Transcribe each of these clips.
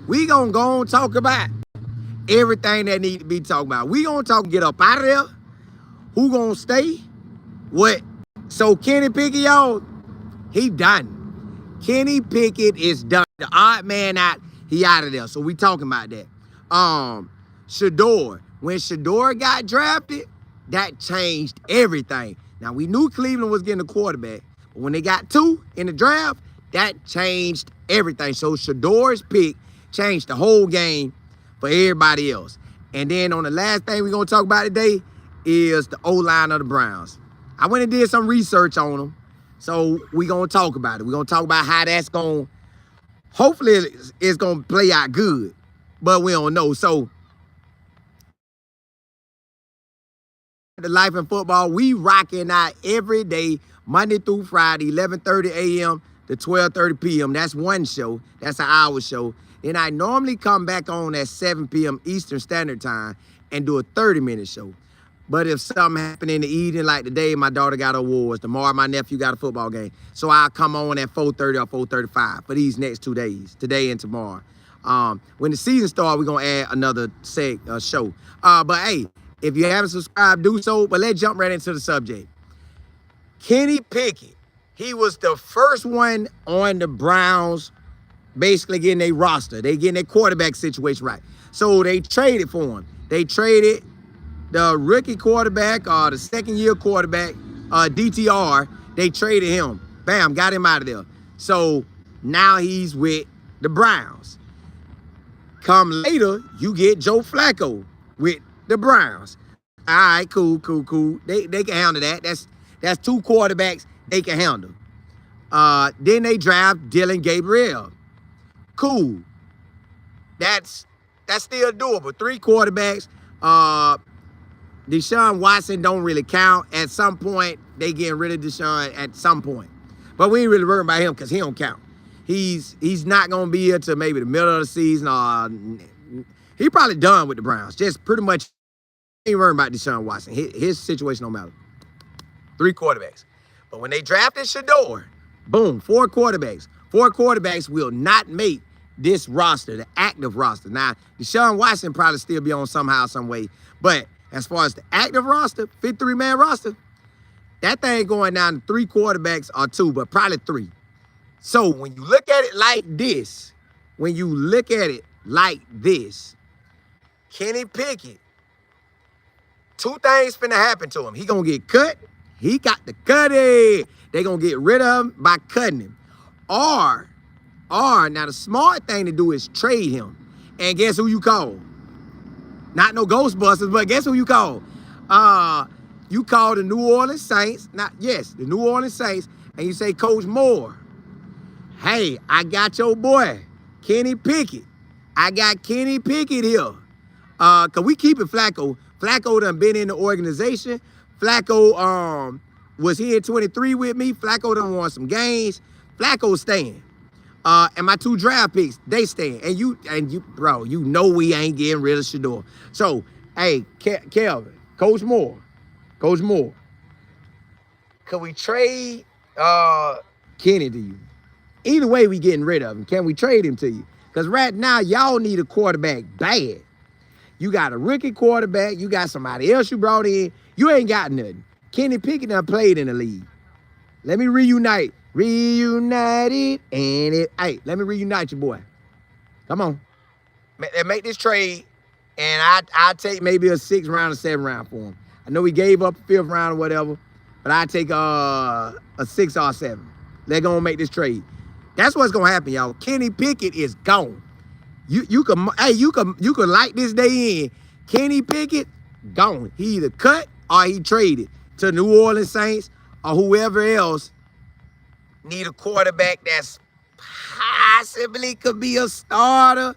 We gonna go and talk about everything that need to be talked about. We gonna talk, get up out of there. Who gonna stay? What? So Kenny Pickett, y'all, he done. Kenny Pickett is done. The odd man out, he out of there. So we talking about that. Shedeur. When Shedeur got drafted, that changed everything. Now, we knew Cleveland was getting a quarterback, but when they got two in the draft, that changed everything. So Shedeur's pick changed the whole game for everybody else. And then on the last thing we're going to talk about today is the O-line of the Browns. I went and did some research on them, so we're going to talk about it. We're going to talk about how that's going, hopefully it's going to play out good, but we don't know. So the Life in Football, we rocking out every day, Monday through Friday, 11:30 a.m. to 12:30 p.m. That's one show. That's an hour show. Then I normally come back on at 7 p.m. Eastern Standard Time and do a 30-minute show. But if something happened in the evening, like today, my daughter got awards. Tomorrow, my nephew got a football game. So I'll come on at 4:30 or 4:35 for these next 2 days, today and tomorrow. When the season starts, we're going to add another show. But hey, if you haven't subscribed, do so. But let's jump right into the subject. Kenny Pickett, he was the first one on the Browns basically getting their roster. They getting their quarterback situation right. So they traded for him. They traded the rookie quarterback or the second-year quarterback, DTR. They traded him. Bam, got him out of there. So now he's with the Browns. Come later, you get Joe Flacco with the Browns. All right, cool. They can handle that. That's two quarterbacks they can handle. Then they draft Dylan Gabriel. Cool. That's still doable. Three quarterbacks. Deshaun Watson don't really count. At some point, they getting rid of Deshaun at some point. But we ain't really worried about him because he don't count. He's not going to be here till maybe the middle of the season. He probably done with the Browns. Just pretty much ain't worried about Deshaun Watson. His situation don't matter. Three quarterbacks. But when they drafted Shedeur, boom, four quarterbacks. Four quarterbacks will not make this roster, the active roster. Now, Deshaun Watson probably still be on somehow, some way. But as far as the active roster, 53-man roster, that thing going down to three quarterbacks or two, but probably three. So when you look at it like this, Kenny Pickett, two things finna happen to him. He gonna get cut. He got to cut it. They gonna get rid of him by cutting him. Or now the smart thing to do is trade him. And guess who you call? Not no Ghostbusters, but guess who you call? You call the New Orleans Saints. The New Orleans Saints, and you say, Coach Moore, hey, I got your boy, Kenny Pickett. I got Kenny Pickett here. Cause we keeping Flacco. Flacco done been in the organization. Flacco was here at 23 with me. Flacco done won some games. Flacco's staying. And my two draft picks, they staying. And you, bro, you know we ain't getting rid of Shedeur. So, hey, Kelvin, Coach Moore, could we trade Kenny to you? Either way, we getting rid of him. Can we trade him to you? Because right now, y'all need a quarterback bad. You got a rookie quarterback. You got somebody else you brought in. You ain't got nothing. Kenny Pickett done played in the league. Let me reunite. Reunited. Hey, let me reunite you, boy. Come on. Make this trade, and I'll take maybe a 6th round or 7th round for him. I know he gave up a 5th round or whatever, but I'll take a 6 or 7. They're going to make this trade. That's what's going to happen, y'all. Kenny Pickett is gone. You can light this day in. Kenny Pickett, gone. He either cut or he traded to New Orleans Saints or whoever else need a quarterback that's possibly could be a starter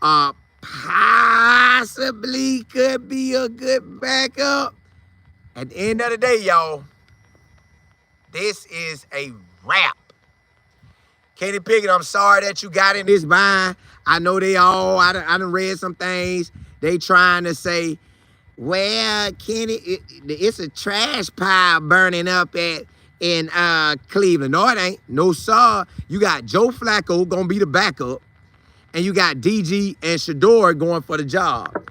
or possibly could be a good backup. At the end of the day, y'all, this is a wrap. Kenny Pickett, I'm sorry that you got in this bind. I know I done read some things. They trying to say, well, Kenny, it's a trash pile burning up in Cleveland. No, it ain't. No, sir. You got Joe Flacco gonna be the backup. and you got DG and Shedeur going for the job.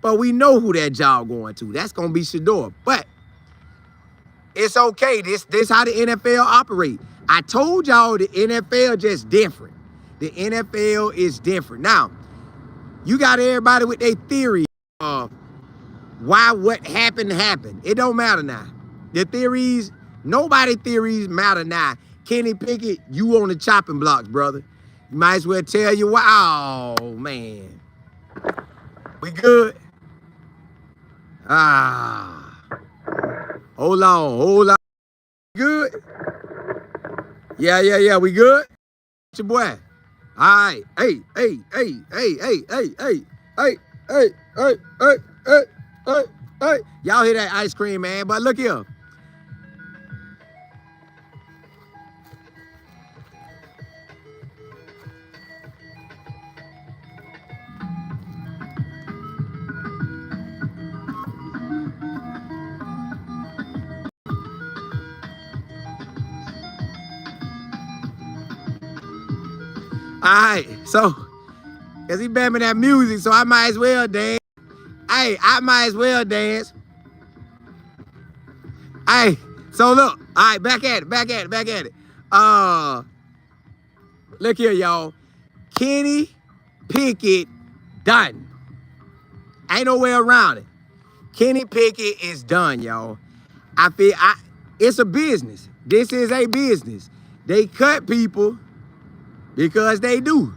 But we know who that job going to. That's going to be Shedeur. But it's okay. This how the NFL operate. I told y'all the NFL just different. The NFL is different. Now, you got everybody with their theory of why what happened. It don't matter now. The theories, nobody theories matter now. Kenny Pickett, you on the chopping blocks, brother. You might as well tell you why. Oh, man. We good? Hold on. Good? Yeah, we good? Your boy. All right. Hey. Y'all hear that ice cream, man? But look here. All right, so, because he bamming that music, so I might as well dance. Hey, I might as well dance. Hey, so look, all right, back at it. Look here, y'all. Kenny Pickett done. Ain't no way around it. Kenny Pickett is done, y'all. It's a business. This is a business. They cut people because they do.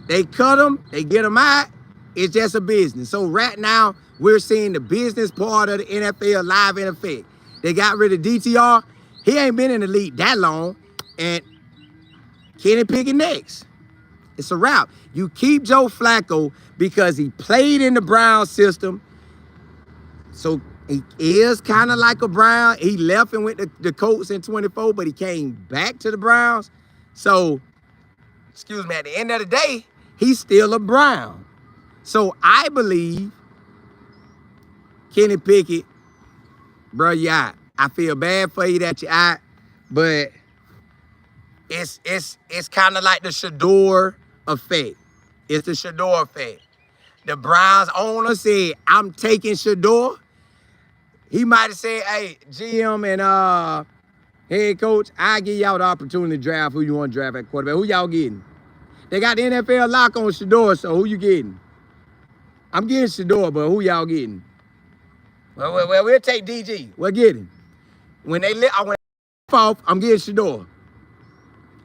They cut them, they get them out. It's just a business. So right now, we're seeing the business part of the NFL live in effect. They got rid of DTR. He ain't been in the league that long. And Kenny Pickett next. It's a wrap. You keep Joe Flacco because he played in the Brown system. So he is kind of like a Brown. He left and went to the Colts in 24, but he came back to the Browns. So, excuse me, at the end of the day, he's still a Brown. So I believe Kenny Pickett, bro, you out. I feel bad for you that you out, but it's kind of like the Shedeur effect. It's the Shedeur effect. The Browns owner said, I'm taking Shedeur. He might have said, hey, GM and head coach, I give y'all the opportunity to draft who you want to draft at quarterback. Who y'all getting? They got the NFL lock on Shedeur, so who you getting? I'm getting Shedeur, but who y'all getting? Well, we'll take DG. We'll get him. When they off, I'm getting Shedeur.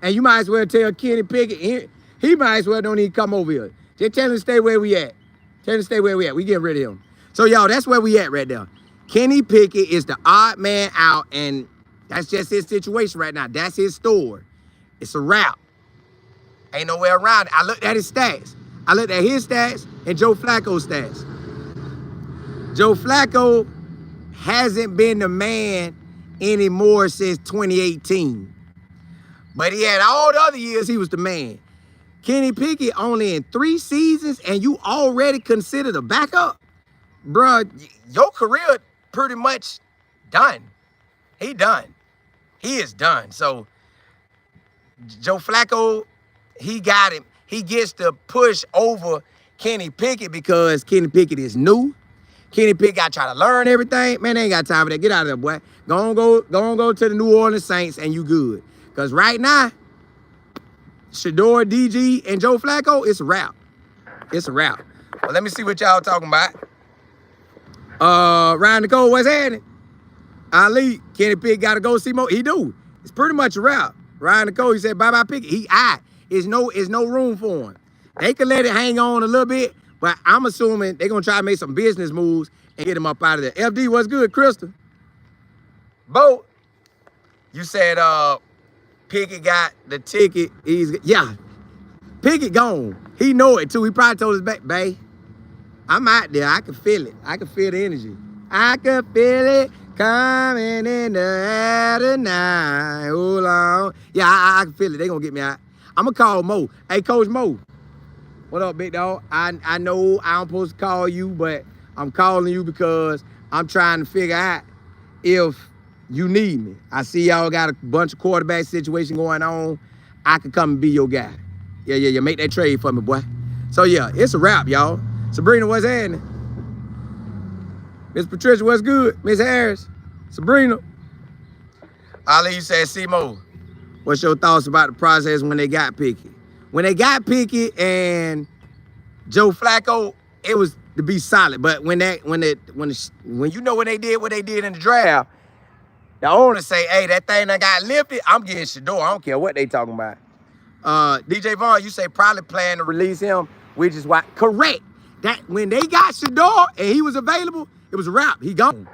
And you might as well tell Kenny Pickett, he might as well don't even come over here. Just tell him to stay where we at. Tell him to stay where we at. We getting rid of him. So, y'all, that's where we at right there. Kenny Pickett is the odd man out, and that's just his situation right now. That's his story. It's a wrap. Ain't no way around it. I looked at his stats. I looked at his stats and Joe Flacco's stats. Joe Flacco hasn't been the man anymore since 2018. But he had all the other years he was the man. Kenny Pickett only in 3 seasons and you already considered a backup? Bruh, your career pretty much done. He done. He is done. So Joe Flacco, he got him. He gets to push over Kenny Pickett because Kenny Pickett is new. Kenny Pickett got to try to learn everything. Man, they ain't got time for that. Get out of there, boy. Go on to the New Orleans Saints and you good. Because right now, Shedeur, DG, and Joe Flacco, it's a wrap. It's a wrap. Well, let me see what y'all talking about. Ryan Nicole, what's happening? Ali, Kenny Pickett got to go see more. He do. It's pretty much a wrap. Ryan Nicole, he said, bye-bye Pickett. He out. There's no room for him. They could let it hang on a little bit, but I'm assuming they're going to try to make some business moves and get him up out of there. FD, what's good, Crystal? Bo, you said Pickett got the ticket. Yeah, Pickett gone. He know it, too. He probably told his back, babe, I'm out there. I can feel it. I can feel the energy. I can feel it coming in the air tonight. Hold on. Yeah, I can feel it. They going to get me out. I'm going to call Mo. Hey, Coach Mo. What up, big dog? I know I'm supposed to call you, but I'm calling you because I'm trying to figure out if you need me. I see y'all got a bunch of quarterback situation going on. I could come and be your guy. Yeah. Make that trade for me, boy. So, yeah, it's a wrap, y'all. Sabrina, what's happening? Miss Patricia, what's good? Miss Harris, Sabrina. Ali, you said, Simo, what's your thoughts about the process when they got Pickett? When they got Pickett and Joe Flacco, it was to be solid. But when you know when they did what they did in the draft, the owner say, hey, that thing that got lifted, I'm getting Shedeur. I don't care what they talking about. DJ Vaughn, you say probably plan to release him, which is why. Correct. That when they got Shedeur and he was available, it was a wrap. He gone.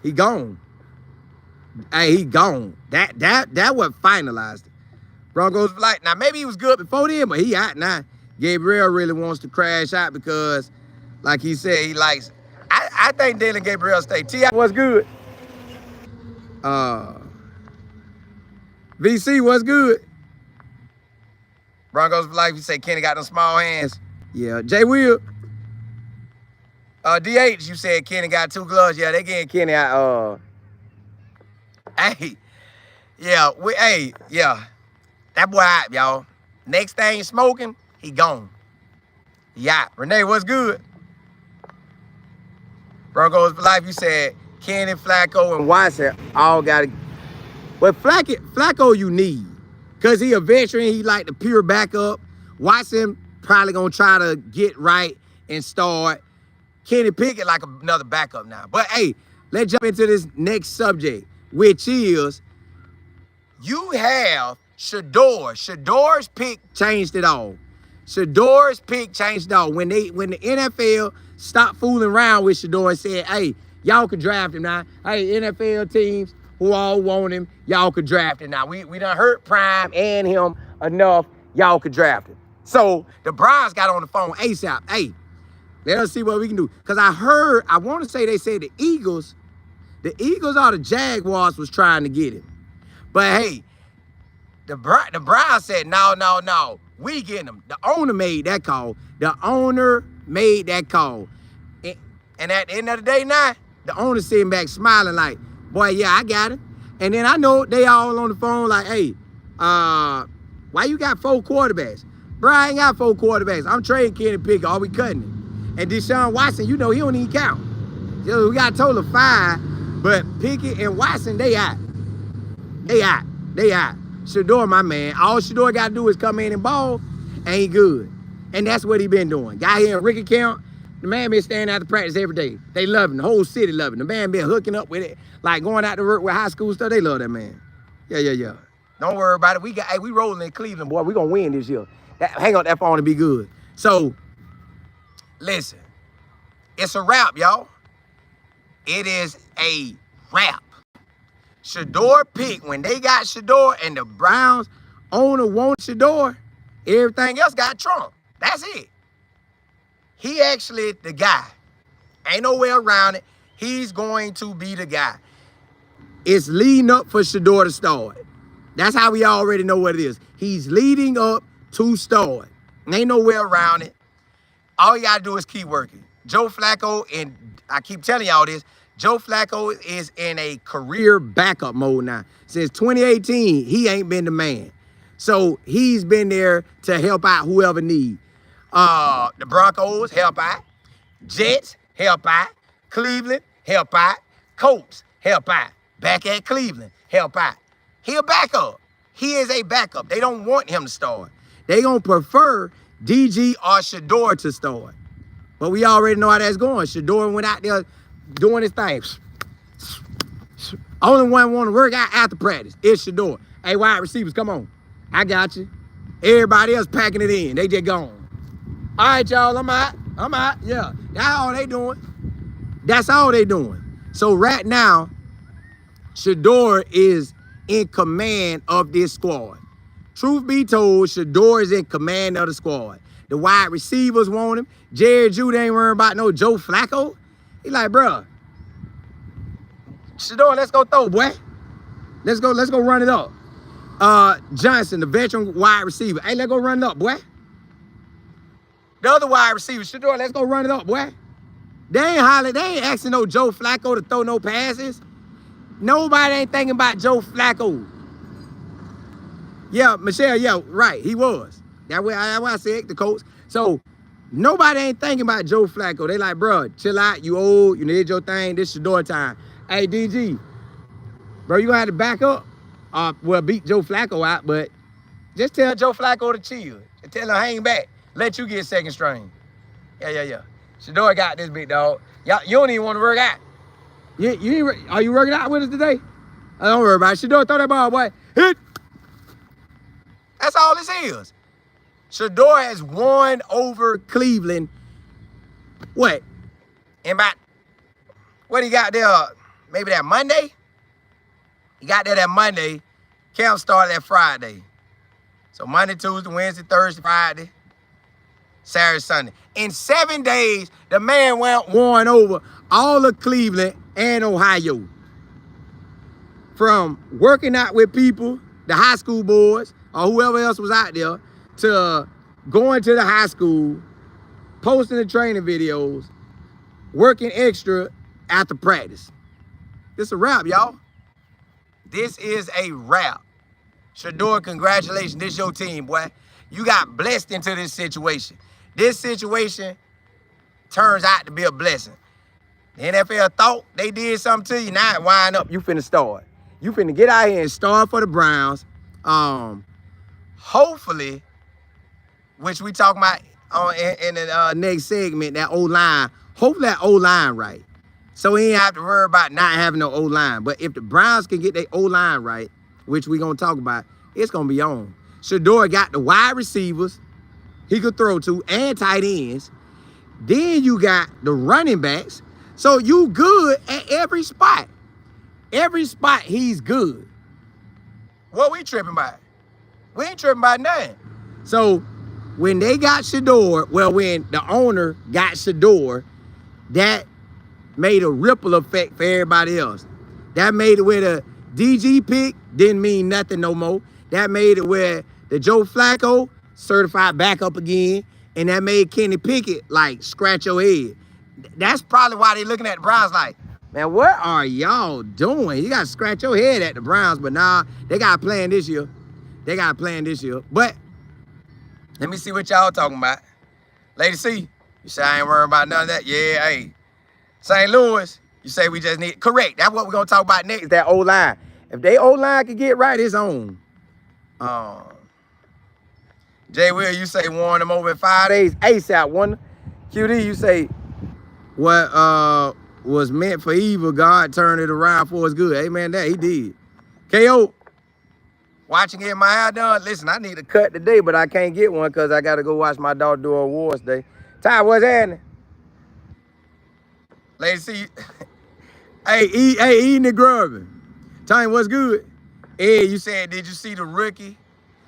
He gone. Hey, he gone. That what finalized it. Broncos like now maybe he was good before then, but he out now. Gabriel really wants to crash out because, like he said, he likes. I think Dylan Gabriel stay. T.I. what's good? VC what's good? Broncos for life. You say Kenny got them small hands. Yeah. Jay Will. DH, you said Kenny got 2 gloves. Yeah, they getting Kenny out. Hey, yeah, yeah. That boy out, y'all. Next thing smoking, he gone. Yeah. Renee, what's good? Broncos for life, you said Kenny, Flacco, and Watson all got it. But Flacco you need. Because he a veteran, he like the pure backup. Watson probably going to try to get right and start. Kenny Pickett like another backup now. But, hey, let's jump into this next subject, which is you have Shedeur. Shedeur's pick changed it all. Shedeur's pick changed it all. When the NFL stopped fooling around with Shedeur and said, hey, y'all could draft him now. Hey, NFL teams who all want him, y'all could draft him now. We done hurt Prime and him enough, y'all could draft him. So the Browns got on the phone ASAP. Hey, let us see what we can do. Because I want to say they said the Eagles or the Jaguars was trying to get him. But hey, the Browns said, no, we getting him. The owner made that call. And at the end of the day now, the owner sitting back smiling like, boy, yeah, I got him. And then I know they all on the phone like, hey, why you got 4 quarterbacks? Bro, I ain't got 4 quarterbacks. I'm trading Kenny Pickett. Are we cutting him? And Deshaun Watson, you know, he don't even count. So we got a total of 5, but Pickett and Watson, they out. Shedeur, my man. All Shedeur got to do is come in and ball, and he good. And that's what he been doing. Got here in Ricky Count. The man been standing out to practice every day. They love him. The whole city love him. The man been hooking up with it. Like going out to work with high school stuff. They love that man. Yeah. Don't worry about it. We rolling in Cleveland, boy. We gonna win this year. Hang on that phone to be good. So, listen. It's a wrap, y'all. It is a wrap. Shedeur picked. When they got Shedeur and the Browns owner wanted Shedeur, everything else got Trump. That's it. He actually the guy. Ain't no way around it. He's going to be the guy. It's leading up for Shedeur to start. That's how we already know what it is. He's leading up to start. Ain't no way around it. All you got to do is keep working. Joe Flacco, and I keep telling y'all this, Joe Flacco is in a career backup mode now. Since 2018, he ain't been the man. So he's been there to help out whoever needs. The Broncos, help out. Jets, help out. Cleveland, help out. Colts, help out. Back at Cleveland, help out. He a backup. He is a backup. They don't want him to start. They gonna prefer DG or Shedeur to start. But we already know how that's going. Shedeur went out there doing his thing. Only one want to work out after practice. It's Shedeur. Hey, wide receivers, come on. I got you. Everybody else packing it in. They just gone. All right, y'all, I'm out. Yeah, that's all they doing. So right now, Shedeur is in command of this squad. Truth be told, Shedeur is in command of the squad. The wide receivers want him. Jerry Judy ain't worrying about no Joe Flacco. He like, bruh, Shedeur, let's go throw, boy. Let's go run it up. Johnson, the veteran wide receiver. Hey, let's go run it up, boy. The other wide receiver, Shedeur, let's go run it up, boy. They ain't asking no Joe Flacco to throw no passes. Nobody ain't thinking about Joe Flacco. Yeah, Michelle, yeah, right, he was. That's what I said, the Colts. So nobody ain't thinking about Joe Flacco. They like, bro, chill out. You old. You need your thing. This Shedeur time. Hey, DG, bro, you gonna have to back up. Well, beat Joe Flacco out, but just tell Joe Flacco to chill. And tell him hang back. Let you get second string. Yeah. Shedeur got this big dog. Y'all, you don't even want to work out. Are you working out with us today? Don't worry about it. Shedeur, throw that ball, boy. Hit. That's all this is. Shedeur has won over Cleveland. What? And about, what he got there? Maybe that Monday? He got there that Monday. Camp started that Friday. So Monday, Tuesday, Wednesday, Thursday, Friday, Saturday, Sunday. In 7 days, the man won over all of Cleveland and Ohio. From working out with people, the high school boys, or whoever else was out there, to going to the high school, posting the training videos, working extra after practice. This a wrap, y'all. This is a wrap. Shedeur, congratulations. This your team, boy. You got blessed into this situation. This situation turns out to be a blessing. The NFL thought they did something to you. Now it wind up, you finna start. You finna get out here and start for the Browns. Hopefully, which we talking about in the next segment, that O-line. Hopefully that O-line right. So he ain't have to worry about not having no O-line. But if the Browns can get their O-line right, which we gonna talk about, it's gonna be on. Shedeur got the wide receivers he could throw to and tight ends. Then you got the running backs. So you good at every spot. Every spot he's good. What we tripping about? We ain't tripping about nothing. So when they got Shedeur, well, when the owner got Shedeur, that made a ripple effect for everybody else. That made it where the DG pick didn't mean nothing no more. That made it where the Joe Flacco certified back up again, and that made Kenny Pickett like scratch your head. That's probably why they looking at the Browns like, man, what are y'all doing? You got to scratch your head at the Browns, but nah, they got a plan this year. They got a plan this year. But let me see what y'all talking about. Lady C, you say I ain't worrying about none of that? Yeah, hey. St. Louis, you say we just need, correct. That's what we're going to talk about next, that O-line. If they O-line can get right, it's on. Jay Will, you say warn them over in 5 days. ASAP, one. QD, you say what was meant for evil, God turned it around for his good. Amen, that he did. KO, watching getting my hair done. Listen, I need a cut today, but I can't get one because I got to go watch my daughter do her awards day. Ty, what's happening? Lady C, hey, eating and grubbing. Tell me what's good. Hey, you said, did you see the rookie?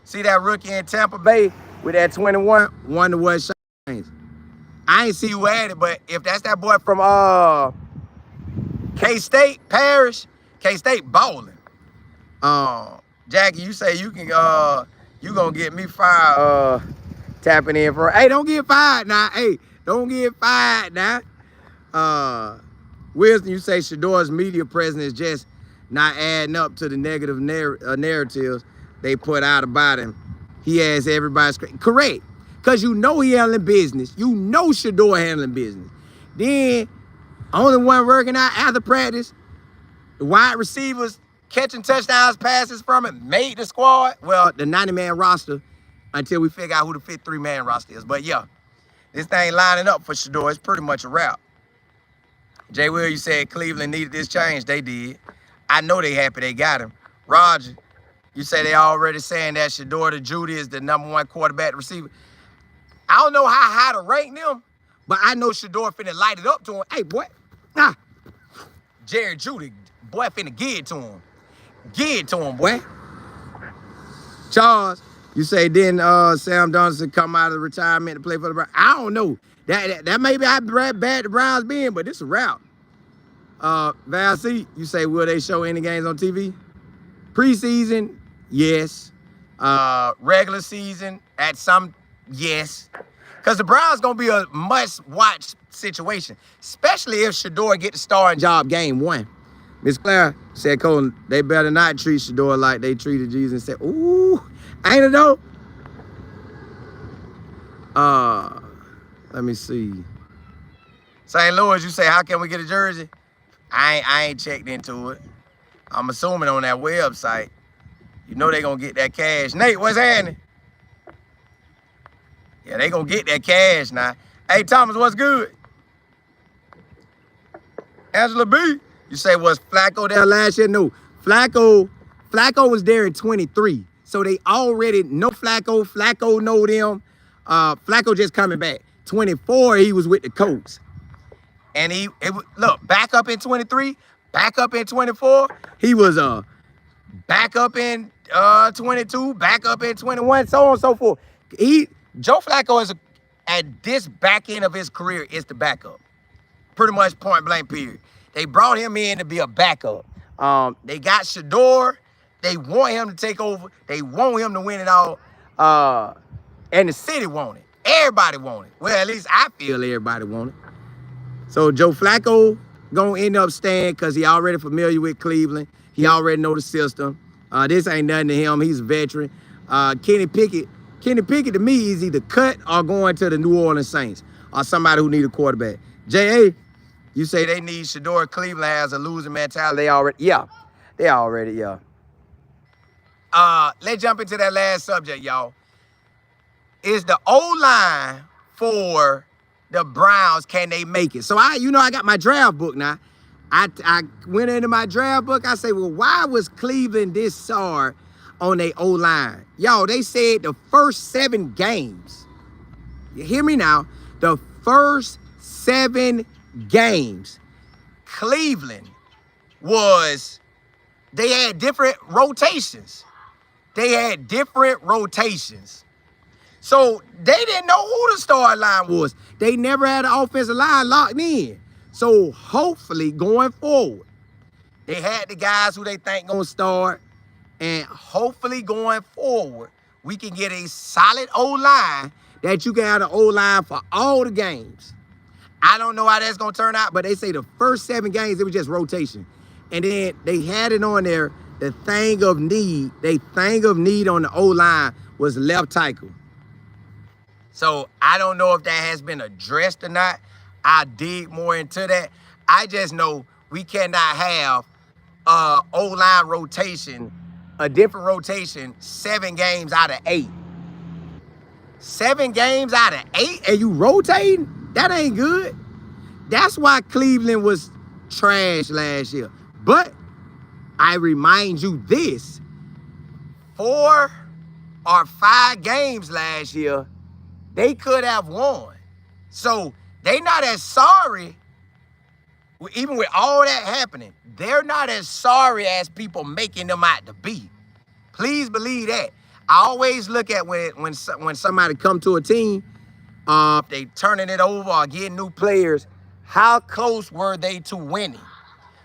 See that rookie in Tampa Bay with that 21? Wonder what shines. I ain't see who had it, but if that's that boy from K-State, Parish, K-State balling. Jackie, you say you can you gonna get me fired tapping in for, hey, don't get fired now. Hey, don't get fired now. Wisdom, you say Shedeur's media presence is just not adding up to the negative narratives they put out about him. He has everybody's correct. Because you know he handling business. You know Shedeur handling business. Then, only one working out after practice, the wide receivers catching touchdowns, passes from him, made the squad. Well, the 90-man roster until we figure out who the 53-man roster is. But yeah, this thing lining up for Shedeur. It's pretty much a wrap. Jay Will, you said Cleveland needed this change. They did. I know they happy they got him. Roger, you say they already saying that Shedeur to Judy is the #1 quarterback receiver. I don't know how high to rank them, but I know Shedeur finna light it up to him. Hey, boy. Jerry Judy, boy, finna give it to him. Give it to him, boy. Charles, you say didn't Sam Donaldson come out of the retirement to play for the Browns? I don't know. That may be how bad the Browns been, but this is a route. Val C, you say, will they show any games on TV? Preseason, yes. Regular season, at some, yes. Because the Browns going to be a must-watch situation, especially if Shedeur get the starting job game 1. Miss Claire said, Colin, they better not treat Shedeur like they treated Jesus and said, ooh, ain't it though? Let me see. St. Louis, you say, how can we get a jersey? I ain't checked into it. I'm assuming on that website. You know they gonna get that cash. Nate, what's happening? Yeah, they gonna get that cash now. Hey, Thomas, what's good? Angela B, you say, was Flacco there last year? No, Flacco was there in 23. So they already know Flacco. Flacco know them. Flacco just coming back. 24, he was with the Colts. And look, back up in 23, back up in 24. He was back up in 22, back up in 21, so on and so forth. Joe Flacco is at this back end of his career is the backup. Pretty much point blank period. They brought him in to be a backup. They got Shedeur. They want him to take over. They want him to win it all. And the city want it. Everybody want it. Well, at least I feel everybody want it. So Joe Flacco gonna end up staying because he already familiar with Cleveland. He already know the system. This ain't nothing to him. He's a veteran. Kenny Pickett to me is either cut or going to the New Orleans Saints or somebody who need a quarterback. J.A., you say they need Shedeur. Cleveland has a losing mentality. They already. Let's jump into that last subject, y'all. Is the O-line for the Browns, can they make it? So I got my draft book now. I went into my draft book. I say, well, why was Cleveland this sorry on their O-line? Y'all, they said the first 7 games. You hear me now? The first 7 games, Cleveland they had different rotations. So they didn't know who the start line was. They never had an offensive line locked in. So hopefully going forward, they had the guys who they think gonna start. And hopefully going forward, we can get a solid O-line that you can have an O-line for all the games. I don't know how that's gonna turn out, but they say the first 7 games, it was just rotation. And then they had it on there, the thing of need on the O-line was left tackle. So I don't know if that has been addressed or not. I'll dig more into that. I just know we cannot have O-line rotation, a different rotation, 7 games out of 8. 7 games out of 8 and you rotating? That ain't good. That's why Cleveland was trash last year. But I remind you this, 4 or 5 games last year, they could have won. So they not as sorry, even with all that happening, they're not as sorry as people making them out to be. Please believe that. I always look at when somebody come to a team, they turning it over or getting new players, how close were they to winning?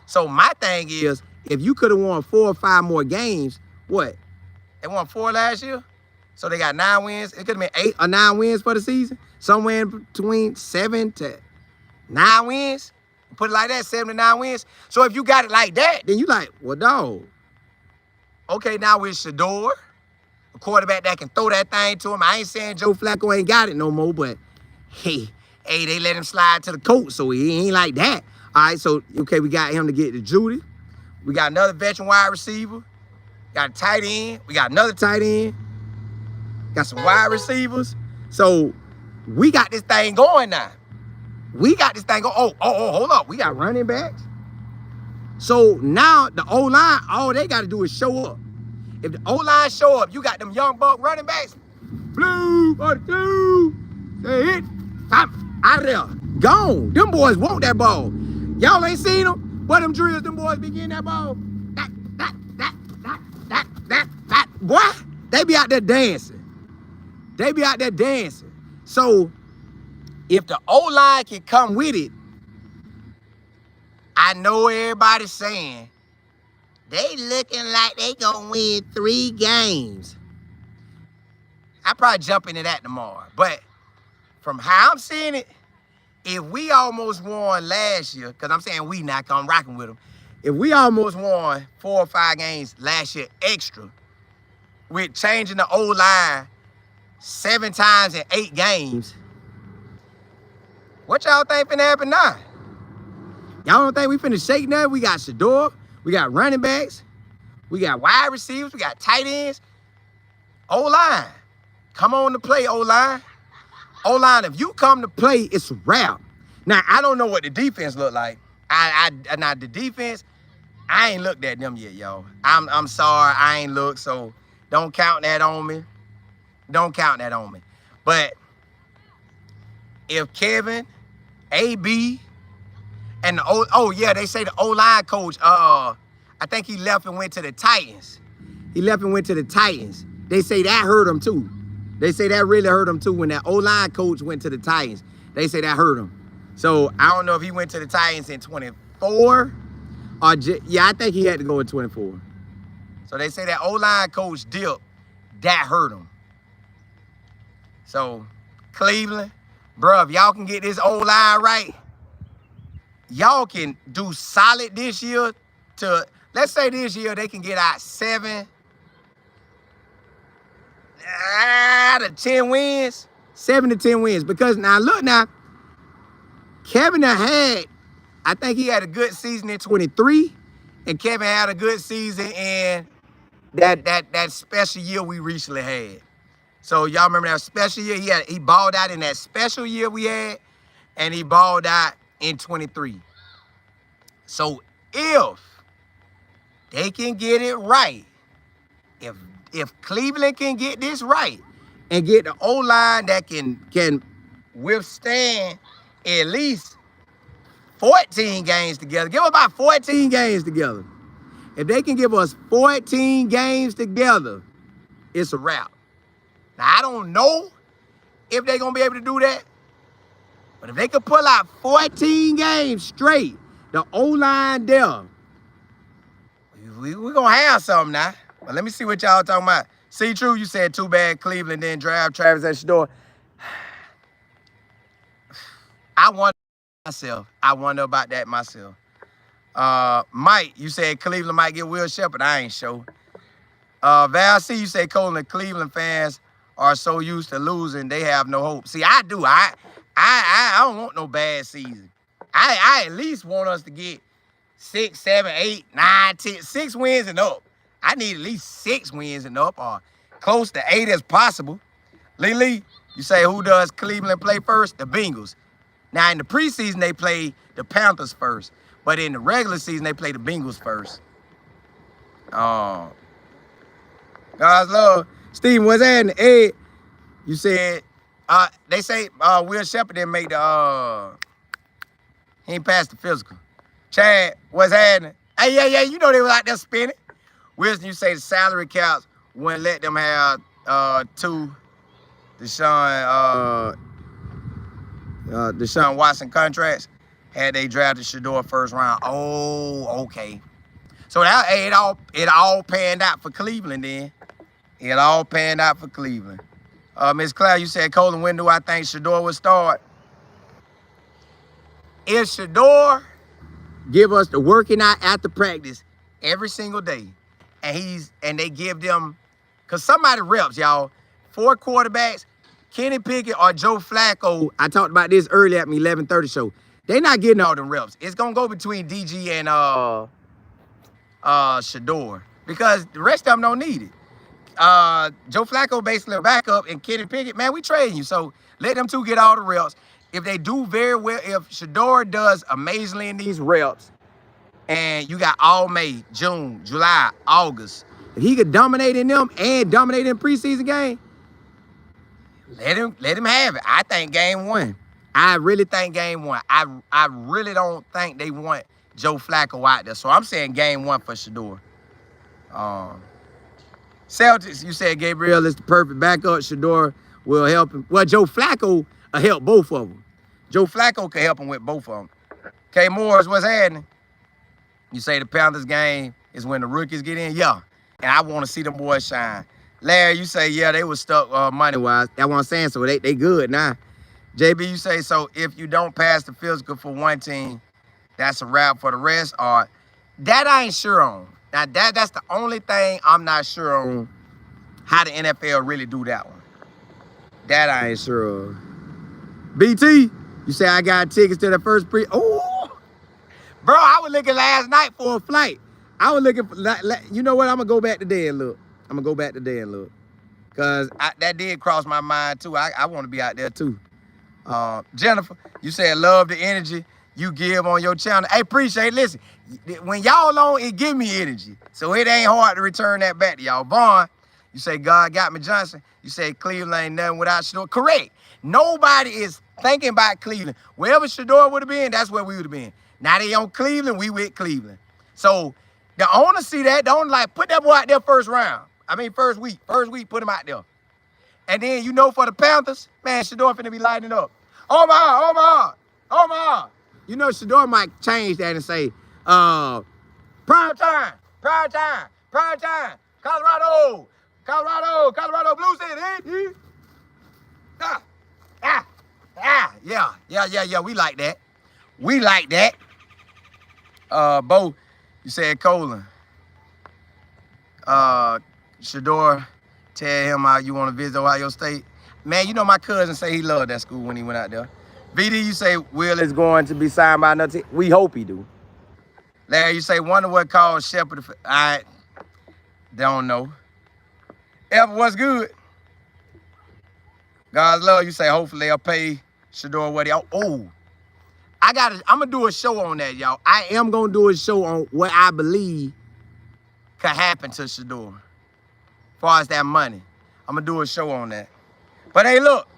So my thing is, if you could have won 4 or 5 more games, what? They won 4 last year? So they got 9 wins. It could have been 8 or 9 wins for the season. Somewhere in between 7 to 9 wins. Put it like that, 7 to 9 wins. So if you got it like that, then you like, well, dog. Okay, now with Shedeur, a quarterback that can throw that thing to him. I ain't saying Joe Flacco ain't got it no more, but hey, they let him slide to the Colts, so he ain't like that. All right, so, okay, we got him to get to Judy. We got another veteran wide receiver. Got a tight end. We got another tight end. Got some wide receivers. So we got this thing going now. We got this thing going. Oh, hold up. We got running backs. So now the O-line, all they got to do is show up. If the O-line show up, you got them young buck running backs. Blue, 42. Say it. Stop. Out of there. Gone. Them boys want that ball. Y'all ain't seen them? But them drills, them boys be getting that ball. That. Boy, they be out there dancing. So if the O-line can come with it, I know everybody's saying they looking like they gonna win 3 games. I probably jump into that tomorrow. But from how I'm seeing it, if we almost won last year, because I'm saying we not, because I'm rocking with them. If we almost won 4 or 5 games last year extra, with changing the O-line 7 times in 8 games. What y'all think finna happen now? Y'all don't think we finna shake nothing? We got Shedeur, we got running backs, we got wide receivers, we got tight ends. O-line, come on to play, O-line. O-line, if you come to play, it's a wrap. Now, I don't know what the defense look like. Now, the defense, I ain't looked at them yet, y'all. I'm sorry, I ain't looked, so don't count that on me. Don't count that on me. But if Kevin, AB, and the they say the O-line coach, I think he left and went to the Titans. He left and went to the Titans. They say that hurt him too. They say that really hurt him too when that O-line coach went to the Titans. They say that hurt him. So I don't know if he went to the Titans in 24 or yeah, I think he had to go in 24. So they say that O-line coach Dip, that hurt him. So Cleveland, bro, if y'all can get this O-line right, y'all can do solid this year to, let's say this year they can get out 7 to 10 wins. 7 to 10 wins. Because now, look now, Kevin had, I think he had a good season in 23, and Kevin had a good season in that special year we recently had. So y'all remember that special year? He balled out in that special year we had, and he balled out in 23. So if they can get it right, if Cleveland can get this right and get the O-line that can withstand at least 14 games together, give them about 14 games together. If they can give us 14 games together, it's a wrap. Now, I don't know if they're going to be able to do that, but if they could pull out 14 games straight, the O-line there, we're going to have something now. But let me see what y'all talking about. See, True, you said too bad Cleveland didn't draft Travis at Shedeur. I wonder about that myself. Mike, you said Cleveland might get Will Shepherd. I ain't sure. Val C, you say Colin, Cleveland fans are so used to losing, they have no hope. See, I do. I don't want no bad season. I at least want us to get 6, 7, 8, 9, 10, 6 wins and up. I need at least 6 wins and up, or close to 8 as possible. Lee, you say who does Cleveland play first? The Bengals. Now, in the preseason, they play the Panthers first. But in the regular season, they play the Bengals first. God's love. Steven, what's happening? Ed, you said, they say Will Shepherd didn't make he ain't passed the physical. Chad, what's happening? Hey, yeah, you know they was out there spinning. Wilson, you say the salary caps wouldn't let them have 2 Deshaun Watson contracts had they drafted Shedeur first round. Oh, okay. So that it all panned out for Cleveland then. It all panned out for Cleveland. Ms. Cloud, you said, Colin, when do I think Shedeur would start? If Shedeur give us the working out after practice every single day, and they give them, because somebody reps, y'all, 4 quarterbacks, Kenny Pickett or Joe Flacco. I talked about this earlier at my 11:30 show. They not getting all them reps. It's gonna go between DG and Shedeur, because the rest of them don't need it. Joe Flacco basically a backup, and Kenny Pickett, man, we trading you. So let them 2 get all the reps. If they do very well, if Shedeur does amazingly in these reps, and you got all May, June, July, August, if he could dominate in them and dominate in preseason game, let him have it. I think game 1. I really think game 1. I really don't think they want Joe Flacco out there. So I'm saying game 1 for Shedeur. Celtics, you said Gabriel is the perfect backup. Shedeur will help him. Well, Joe Flacco will help both of them. Joe Flacco can help him with both of them. K. Morris, what's happening? You say the Panthers game is when the rookies get in? Yeah. And I want to see them boys shine. Larry, you say, yeah, they was stuck money-wise. That's what I'm saying. So they good now. JB, you say, so if you don't pass the physical for one team, that's a wrap for the rest? Or that I ain't sure on. Now, that's the only thing I'm not sure on, how the NFL really do that one. That I ain't sure of. BT, you say I got tickets to the first pre. Oh, bro, I was looking last night for a flight. I was looking for, you know what? I'm gonna go back today and look. Cause that did cross my mind too. I want to be out there too. Jennifer, you said love the energy you give on your channel. Hey, appreciate it. Listen, when y'all on, it give me energy. So it ain't hard to return that back to y'all. Vaughn, you say God got me Johnson. You say Cleveland ain't nothing without Shedeur. Correct. Nobody is thinking about Cleveland. Wherever Shedeur would have been, that's where we would have been. Now they on Cleveland, we with Cleveland. So the owner see that. The owner like, put that boy out there first round. I mean, first week, put him out there. And then, you know, for the Panthers, man, Shedeur finna be lighting up. Omaha. You know, Shedeur might change that and say, prime time, Colorado, Blue City. Yeah, we like that. Bo, you said Colin. Shedeur, tell him how you want to visit Ohio State. Man, you know my cousin say he loved that school when he went out there. VD, you say Will is going to be signed by another team. We hope he do. Larry, you say wonder what caused Shepard. I don't know. Ever, what's good? God's love, you say hopefully they'll pay Shedeur what he. Oh, I'm gonna do a show on that, y'all. I am gonna do a show on what I believe could happen to Shedeur. As far as that money, I'm gonna do a show on that. But hey, look,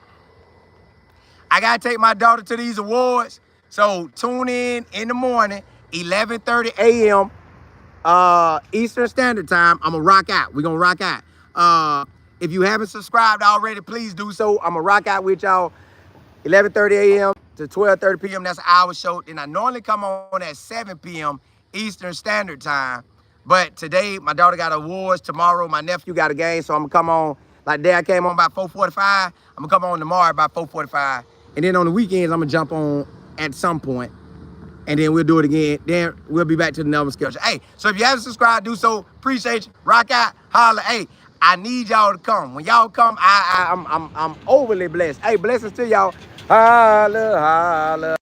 I gotta take my daughter to these awards. So tune in the morning, 11:30 a.m. Eastern Standard Time. I'm gonna rock out. We're gonna rock out. If you haven't subscribed already, please do so. I'm gonna rock out with y'all 11:30 a.m. to 12:30 p.m. That's an hour show. Then I normally come on at 7 p.m. Eastern Standard Time. But today, my daughter got awards. Tomorrow, my nephew got a game, so I'm gonna come on. Like today, I came on by 4:45. I'm gonna come on tomorrow by 4:45. And then on the weekends, I'm gonna jump on at some point. And then we'll do it again. Then we'll be back to the normal schedule. Hey, so if you haven't subscribed, do so. Appreciate you. Rock out. Holla. Hey, I need y'all to come. When y'all come, I'm overly blessed. Hey, blessings to y'all. Holla, holla.